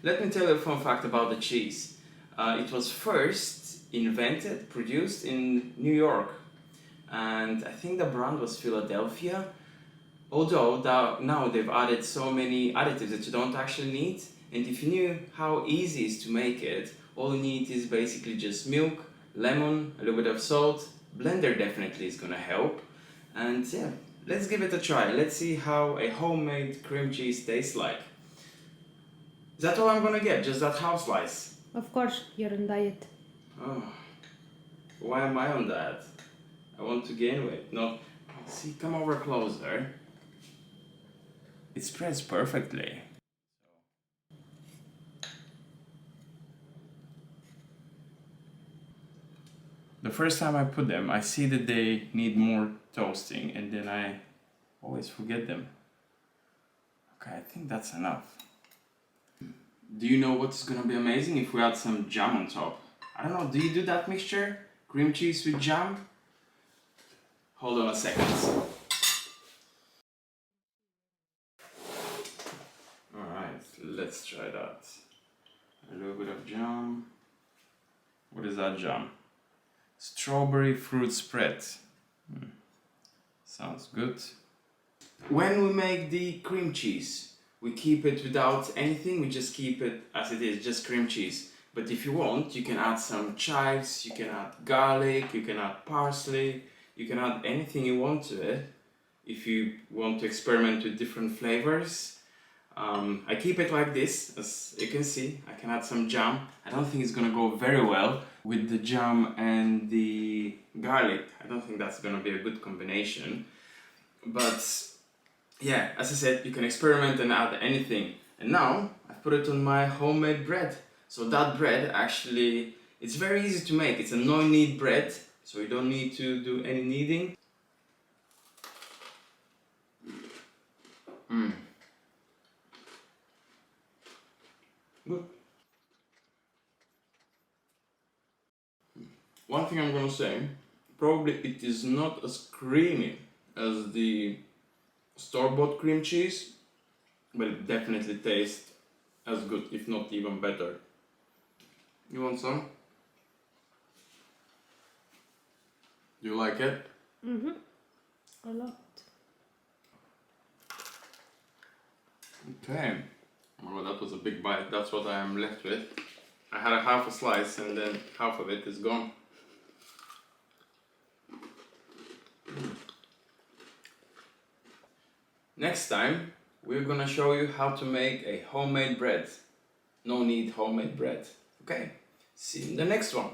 Let me tell you a fun fact about the cheese. It was first invented, produced in New York, and I think the brand was Philadelphia. Although now they've added so many additives that you don't actually need, and if you knew how easy it is to make it, all you need is basically just milk, lemon, a little bit of salt. Blender definitely is gonna help, and yeah, let's give it a try. Let's see how a homemade cream cheese tastes like. Is that all I'm gonna get? Just that half slice? Of course, you're on diet. Oh, why am I on that? I want to gain weight. No, see, come over closer. It spreads perfectly. The first time I put them, I see that they need more toasting, and then I always forget them. Okay, I think that's enough. Do you know what's gonna be amazing if we add some jam on top? I don't know, do you do that mixture? Cream cheese with jam? Hold on a second. Alright, let's try that. A little bit of jam. What is that jam? Strawberry fruit spread. Sounds good. When we make the cream cheese, we keep it without anything, we just keep it as it is, just cream cheese. But if you want, you can add some chives, you can add garlic, you can add parsley, you can add anything you want to it if you want to experiment with different flavors. I keep it like this, as you can see. I can add some jam. I don't think it's gonna go very well with the jam and the garlic. I don't think that's gonna be a good combination. But yeah, as I said, you can experiment and add anything. And now I've put it on my homemade bread. So that bread actually, it's very easy to make. It's a no-knead bread, so you don't need to do any kneading. Good. One thing I'm gonna say, probably it is not as creamy as the store-bought cream cheese, but it definitely tastes as good, if not even better. You want some? Do you like it? A lot. Okay. Well, that was a big bite. That's what I am left with. I had a half a slice and then half of it is gone. Next time, we're gonna show you how to make a homemade bread. No need homemade bread. Okay, see you in the next one.